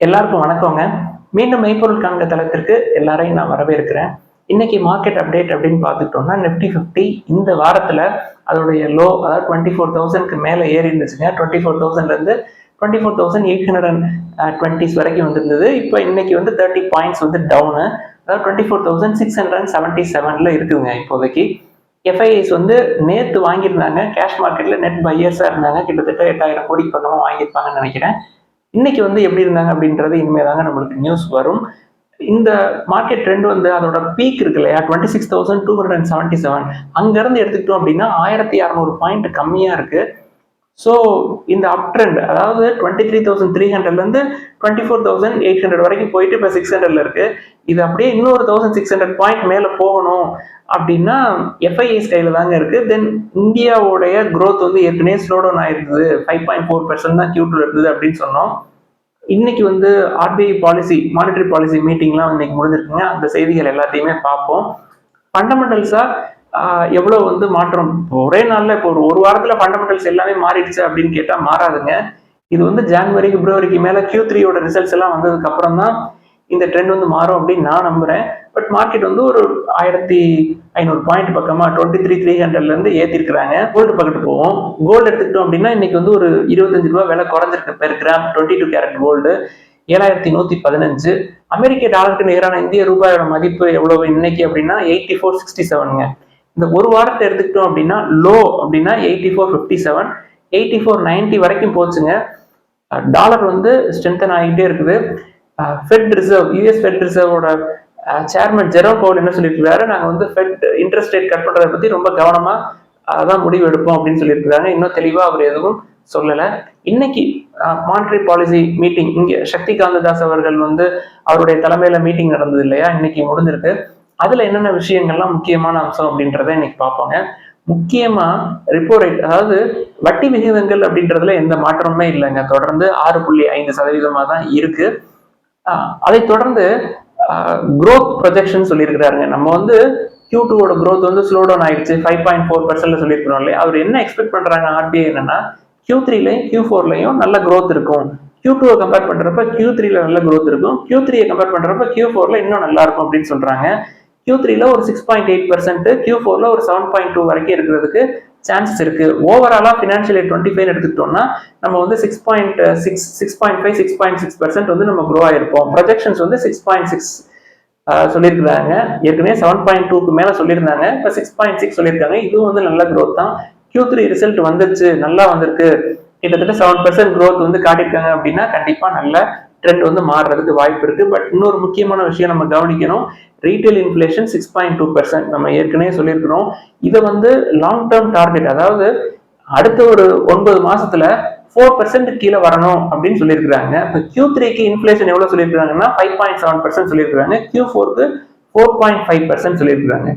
எல்லாருக்கும் வணக்கங்க. மீண்டும் மெய்ப்பொருள் காண்க தளத்திற்கு எல்லாரையும் நான் வரவேற்கிறேன். இன்னைக்கு மார்க்கெட் அப்டேட் அப்படின்னு பார்த்துக்கிட்டோம்னா நிஃப்டி 50 இந்த வாரத்துல அதோடைய லோ, அதாவது 24,000க்கு மேல ஏறி இருந்துச்சுங்க. 24,000ல இருந்து 24,820 வரைக்கும் வந்திருந்தது. இப்போ இன்னைக்கு வந்து 30 பாயிண்ட்ஸ் வந்து டவுனு, அதாவது 24,677ல இருக்குதுங்க இப்போதைக்கு. எஃப்ஐஐஸ் வந்து நேற்று வாங்கியிருந்தாங்க. கேஷ் மார்க்கெட்ல நெட் பையர்ஸா இருந்தாங்க. கிட்டத்தட்ட 8,000 கோடிக்கு பக்கமா வாங்கியிருப்பாங்கன்னு நினைக்கிறேன். இன்னைக்கு வந்து எப்படி இருந்தாங்க அப்படின்றது இனிமே தாங்க நம்மளுக்கு நியூஸ் வரும். இந்த மார்க்கெட் ட்ரெண்ட் வந்து அதோட பீக் இருக்கு இல்லையா, 26,277, அங்கிருந்து எடுத்துக்கிட்டோம் அப்படின்னா 1,600 பாயிண்ட் கம்மியா இருக்கு. ஸோ இந்த அப் ட்ரெண்ட், அதாவது 23,300லேருந்து 24,800 வரைக்கும் போயிட்டு இப்போ 600ல இருக்கு. இது அப்படியே இன்னொரு 1,600 பாயிண்ட் மேலே போகணும் அப்படின்னா எஃப்ஐஐஸ் கையில் தாங்க இருக்கு. தென் இந்தியாவுடைய க்ரோத் வந்து ஏற்கனவே ஸ்லோ டவுன் ஆயிருந்தது, 5.4% தான் Q2 இருந்தது அப்படின்னு சொன்னோம். இன்னைக்கு வந்து ஆர்பிஐ பாலிசி, மானிட்டரி பாலிசி மீட்டிங்லாம் இன்னைக்கு முடிஞ்சிருக்குங்க. அந்த செய்திகள் எல்லாத்தையுமே பார்ப்போம். ஃபண்டமெண்டல்ஸா எவ்வளோ வந்து மாற்றம் ஒரே நாளில், இப்போ ஒரு வாரத்தில் ஃபண்டமெண்டல்ஸ் எல்லாமே மாறிடுச்சு அப்படின்னு கேட்டால் மாறாதுங்க. இது வந்து ஜான்வரி பிப்ரவரிக்கு மேலே Q3யோட ரிசல்ட்ஸ் எல்லாம் வந்ததுக்கு அப்புறம் தான் இந்த ட்ரெண்ட் வந்து மாறும் அப்படின்னு நான் நம்புறேன். பட் மார்க்கெட் வந்து ஒரு 1,500 பாயிண்ட் பக்கமா 23,300லேருந்து ஏற்றிருக்கிறாங்க. கோல்டு பக்கத்து போவோம். கோல்டு எடுத்துக்கிட்டோம் அப்படின்னா இன்னைக்கு வந்து ஒரு 25 ரூபா விலை குறைஞ்சிருக்கு பெர் கிராம். 22 carat gold 7,115. அமெரிக்க டாலருக்கு நிகரான இந்திய ரூபாயோட மதிப்பு எவ்வளவு இன்னைக்கு அப்படின்னா 84.67ங்க. இந்த ஒரு வாரத்தை எடுத்துக்கிட்டோம் அப்படின்னா லோ அப்படின்னா 84.57, 84.90 வரைக்கும் போச்சுங்க. டாலர் வந்து ஸ்ட்ரென்தன் ஆகிட்டே இருக்குது. ஃபெட் ரிசர்வ், யூஎஸ் ஃபெட் ரிசர்வோட சேர்மன் ஜெரோம் பவுல் என்ன சொல்லியிருக்கிறாரு, நாங்கள் வந்து ஃபெட் இன்ட்ரெஸ்ட் ரேட் கட் பண்ணுறதை பற்றி ரொம்ப கவனமாக அதான் முடிவு எடுப்போம் அப்படின்னு சொல்லியிருக்கிறாங்க. இன்னும் தெளிவாக அவர் எதுவும் சொல்லலை. இன்னைக்கு மானிட்டரி பாலிசி மீட்டிங் இங்கே சக்திகாந்த தாஸ் அவர்கள் வந்து அவருடைய தலைமையில மீட்டிங் நடந்தது இல்லையா, இன்னைக்கு முடிஞ்சிருக்கு. அதுல என்னென்ன விஷயங்கள்லாம் முக்கியமான அம்சம் அப்படின்றத இன்னைக்கு பார்ப்போங்க. முக்கியமா ரிப்போ ரேட், அதாவது வட்டி விகிதங்கள் அப்படின்றதுல எந்த மாற்றமுமே இல்லைங்க. தொடர்ந்து 6.5% தான் இருக்கு. அதை தொடர்ந்து growth ப்ரொஜெக்ஷன் சொல்லியிருக்கிறாருங்க. நம்ம வந்து Q2வோட growth வந்து ஸ்லோ டவுன் ஆயிடுச்சு, 5.4% சொல்லியிருக்கிறோம் இல்லையா. அவர் என்ன எக்ஸ்பெக்ட் பண்றாங்க ஆர்பிஐ என்னன்னா, Q3லையும் Q4லையும் நல்ல growth இருக்கும். Q2வை கம்பேர் பண்றப்ப Q3ல நல்ல growth இருக்கும், Q3யை கம்பேர் பண்றப்ப Q4ல இன்னும் நல்லா இருக்கும் அப்படின்னு சொல்றாங்க. Q3ல ஒரு 6.8%, Q4ல ஒரு 7.2 வரைக்கும் இருக்கிறதுக்கு சான்சஸ் இருக்கு. ஓவராலா ஃபினான்ஷியல் இயர் 25 எடுத்துக்கிட்டோம்னா நம்ம வந்து 6.5-6.6% வந்து நம்ம க்ரோ ஆயிருப்போம். ப்ரொஜெக்ஷன்ஸ் வந்து 6.6 சொல்லியிருக்கிறாங்க. ஏற்கனவே 7.2க்கு மேல சொல்லியிருந்தாங்க, இப்போ 6.6 சொல்லியிருக்காங்க. இதுவும் வந்து நல்ல க்ரோத் தான். Q3 ரிசல்ட் வந்துருச்சு, நல்லா வந்திருக்கு, கிட்டத்தட்ட 7% க்ரோத் வந்து காட்டியிருக்காங்க அப்படின்னா கண்டிப்பா நல்ல ட்ரெண்ட் வந்து மாறுறதுக்கு வாய்ப்பு இருக்கு. பட் இன்னொரு முக்கியமான விஷயம் நம்ம கவனிக்கணும், ரீட்டைல் இன்ஃப்ளேஷன் 6.2%. நம்ம ஏற்கனவே சொல்லியிருக்கிறோம். இதை வந்து லாங் டேர்ம் டார்கெட், அதாவது அடுத்த ஒரு 9 மாசத்துல 4% கீழே வரணும் அப்படின்னு சொல்லியிருக்கிறாங்க. இப்போ Q3க்கு இன்ஃப்ளேஷன் எவ்வளவு சொல்லியிருக்காங்கன்னா 5.7% சொல்லியிருக்காங்க. Q4க்கு 4.5% சொல்லியிருக்காங்க.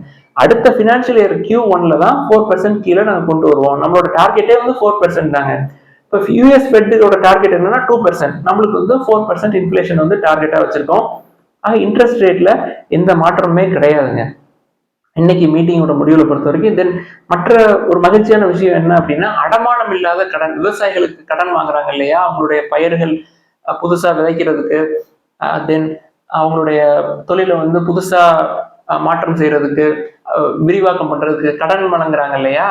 அடுத்த ஃபினான்ஷியல் இயர் Q1ல தான் 4% கீழே நாங்கள் கொண்டு வருவோம். நம்மளோட டார்கெட்டே வந்து 4% தாங்க. இப்போ யூஎஸ் ஃபெட்டோட டார்கெட் என்னன்னா 2%, நம்மளுக்கு வந்து 4% இன்ஃப்ளேஷன் வந்து டார்கெட்டா வச்சிருக்கோம். ஆக இன்ட்ரெஸ்ட் ரேட்ல எந்த மாற்றமுமே கிடையாதுங்க இன்னைக்கு மீட்டிங்கோட முடிவுல பொறுத்த வரைக்கும். தென் மற்ற ஒரு மகிழ்ச்சியான விஷயம் என்ன அப்படின்னா, அடமானம் இல்லாத கடன், விவசாயிகளுக்கு கடன் வாங்குறாங்க இல்லையா, அவங்களுடைய பயிர்கள் புதுசா விதைக்கிறதுக்கு, தென் அவங்களுடைய தொழிலை வந்து புதுசா மாற்றம் செய்யறதுக்கு, விரிவாக்கம் பண்றதுக்கு கடன் வழங்குறாங்க இல்லையா,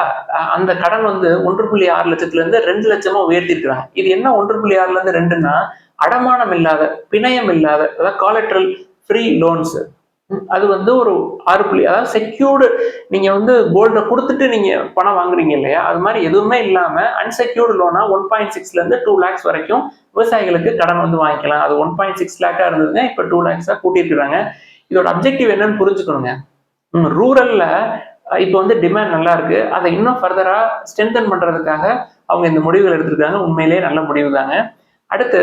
அந்த கடன் வந்து 1.6 லட்சத்துல இருந்து 2 லட்சமா உயர்த்திருக்கிறாங்க. இது என்ன 1.6ல இருந்து 2ன்னா, அடமானம் இல்லாத, பிணையம் இல்லாத, அதாவது காலட்ரல் ஃப்ரீ லோன்ஸ். அது வந்து ஒரு 6, அதாவது செக்யூர்டு, நீங்க வந்து கோல்ட கொடுத்துட்டு நீங்க பணம் வாங்குறீங்க இல்லையா, அது மாதிரி எதுவுமே இல்லாம அன்செக்யூர்டு லோனா 1.6ல இருந்து 2 lakhs வரைக்கும் விவசாயிகளுக்கு கடன் வந்து வாங்கிக்கலாம். அது 1.6 lakh இருந்ததுங்க, இப்ப 2 lakhs கூட்டியிருக்கிறாங்க. இதோட அப்ஜெக்டிவ் என்னன்னு புரிஞ்சுக்கணுங்க. ரூரல்ல இப்போ வந்து டிமாண்ட் நல்லா இருக்கு, அதை இன்னும் ஃபர்தரா ஸ்ட்ரென்தன் பண்றதுக்காக அவங்க இந்த முடிவுகள் எடுத்திருக்காங்க. உண்மையிலேயே நல்ல முடிவு தாங்க. அடுத்து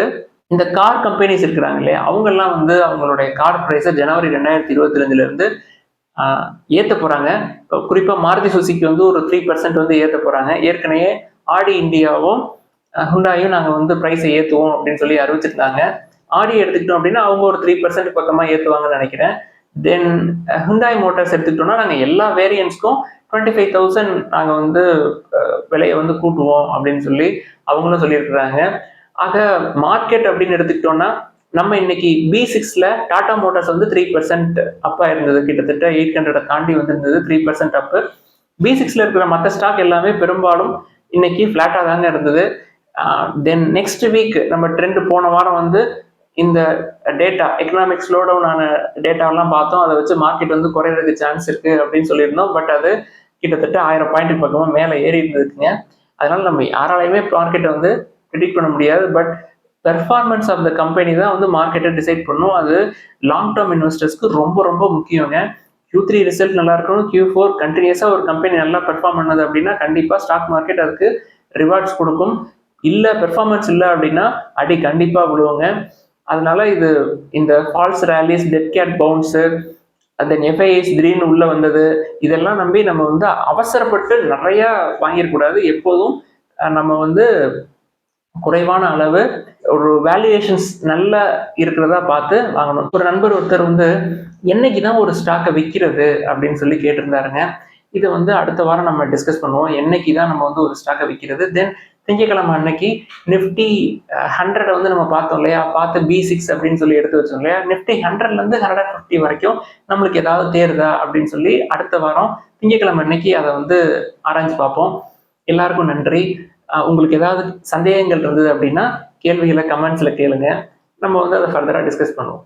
இந்த கார் கம்பெனிஸ் இருக்கிறாங்க இல்லையா, அவங்க எல்லாம் வந்து அவங்களுடைய கார் பிரைஸை ஜனவரி 2022ல இருந்து ஏற்ற போறாங்க. குறிப்பா மாருதி சுசுகி வந்து ஒரு 3% வந்து ஏற்ற போறாங்க. ஏற்கனவே ஆடி இந்தியாவும் ஹுண்டாயும் நாங்க வந்து பிரைஸை ஏற்றுவோம் அப்படின்னு சொல்லி அறிவிச்சிருந்தாங்க. ஆடி எடுத்துக்கிட்டோம் அப்படின்னா அவங்க ஒரு 3% பக்கமா ஏற்றுவாங்கன்னு நினைக்கிறேன். தென் ஹுண்டாய் மோட்டார்ஸ் எடுத்துக்கிட்டோம்னா நாங்கள் எல்லா வேரியன்ஸ்க்கும் 25,000 நாங்கள் வந்து விலையை வந்து கூட்டுவோம் அப்படின்னு சொல்லி அவங்களும் சொல்லியிருக்கிறாங்க. ஆக மார்க்கெட் அப்படின்னு எடுத்துக்கிட்டோம்னா நம்ம இன்னைக்கு B6ல டாடா மோட்டார்ஸ் வந்து 3% அப்பா இருந்தது, கிட்டத்தட்ட 800 தாண்டி வந்திருந்தது, 3% அப்பு. B6ல இருக்கிற மற்ற ஸ்டாக் எல்லாமே பெரும்பாலும் இன்னைக்கு ஃபிளாட்டா தாங்க இருந்தது. தென் நெக்ஸ்ட் வீக் நம்ம ட்ரெண்ட் போன வாரம் வந்து இந்த டேட்டா எக்கனாமிக் ஸ்லோ டவுன் ஆன டேட்டாலாம் பார்த்தோம். அதை வச்சு மார்க்கெட் வந்து குறையிறதுக்கு சான்ஸ் இருக்கு அப்படின்னு சொல்லியிருந்தோம். பட் அது கிட்டத்தட்ட 1000 பாயிண்ட் பக்கமா மேலே ஏறி இருந்ததுக்குங்க. அதனால நம்ம யாராலையுமே மார்க்கெட்டை வந்து ப்ரிடிக்ட் பண்ண முடியாது. But performance of the company தான் வந்து மார்க்கெட்டை டிசைட் பண்ணும். அது லாங் டேர்ம் இன்வெஸ்டர்ஸ்க்கு ரொம்ப ரொம்ப முக்கியங்க. Q3 ரிசல்ட் நல்லா இருக்கணும், Q4 கண்டினியூஸா ஒரு கம்பெனி நல்லா பெர்ஃபார்ம் பண்ணது அப்படின்னா கண்டிப்பா ஸ்டாக் மார்க்கெட் அதுக்கு ரிவார்ட்ஸ் கொடுக்கும். இல்ல பெர்ஃபார்மன்ஸ் இல்லை அப்படின்னா அடி கண்டிப்பா விடுவாங்க. அதனால இது இந்த false rallies, dead cat bounce, then FIIs திடீர்னு உள்ள வந்தது, இதெல்லாம் நம்பி நம்ம வந்து அவசரப்பட்டு நிறைய வாங்கிடக்கூடாது. எப்போதும் நம்ம வந்து குறைவான அளவு ஒரு வேல்யூவேஷன்ஸ் நல்லா இருக்கிறதா பார்த்து வாங்கணும். ஒரு நண்பர் ஒருத்தர் வந்து என்னைக்கு தான் ஒரு ஸ்டாக்கை விற்கிறது அப்படின்னு சொல்லி கேட்டிருந்தாருங்க. இதை வந்து அடுத்த வாரம் நம்ம டிஸ்கஸ் பண்ணுவோம். என்னைக்கு தான் நம்ம வந்து ஒரு ஸ்டாக்கை விற்கிறது. தென் திங்கக்கிழமை அன்னைக்கு நிஃப்டி 100 வந்து நம்ம பார்த்தோம் இல்லையா, பார்த்து B6 அப்படின்னு சொல்லி எடுத்து வச்சோம் இல்லையா, நிஃப்டி 100லேருந்து 150 வரைக்கும் நம்மளுக்கு ஏதாவது தேருதா அப்படின்னு சொல்லி அடுத்த வாரம் திங்கக்கிழமை அன்னைக்கு அதை வந்து ஆராய்ச்சி பார்ப்போம். எல்லாருக்கும் நன்றி. உங்களுக்கு ஏதாவது சந்தேகங்கள் இருந்தது அப்படின்னா கேள்விகளை கமெண்ட்ஸ்ல கேளுங்க. நம்ம வந்து அதை ஃபர்தரா டிஸ்கஸ் பண்ணுவோம்.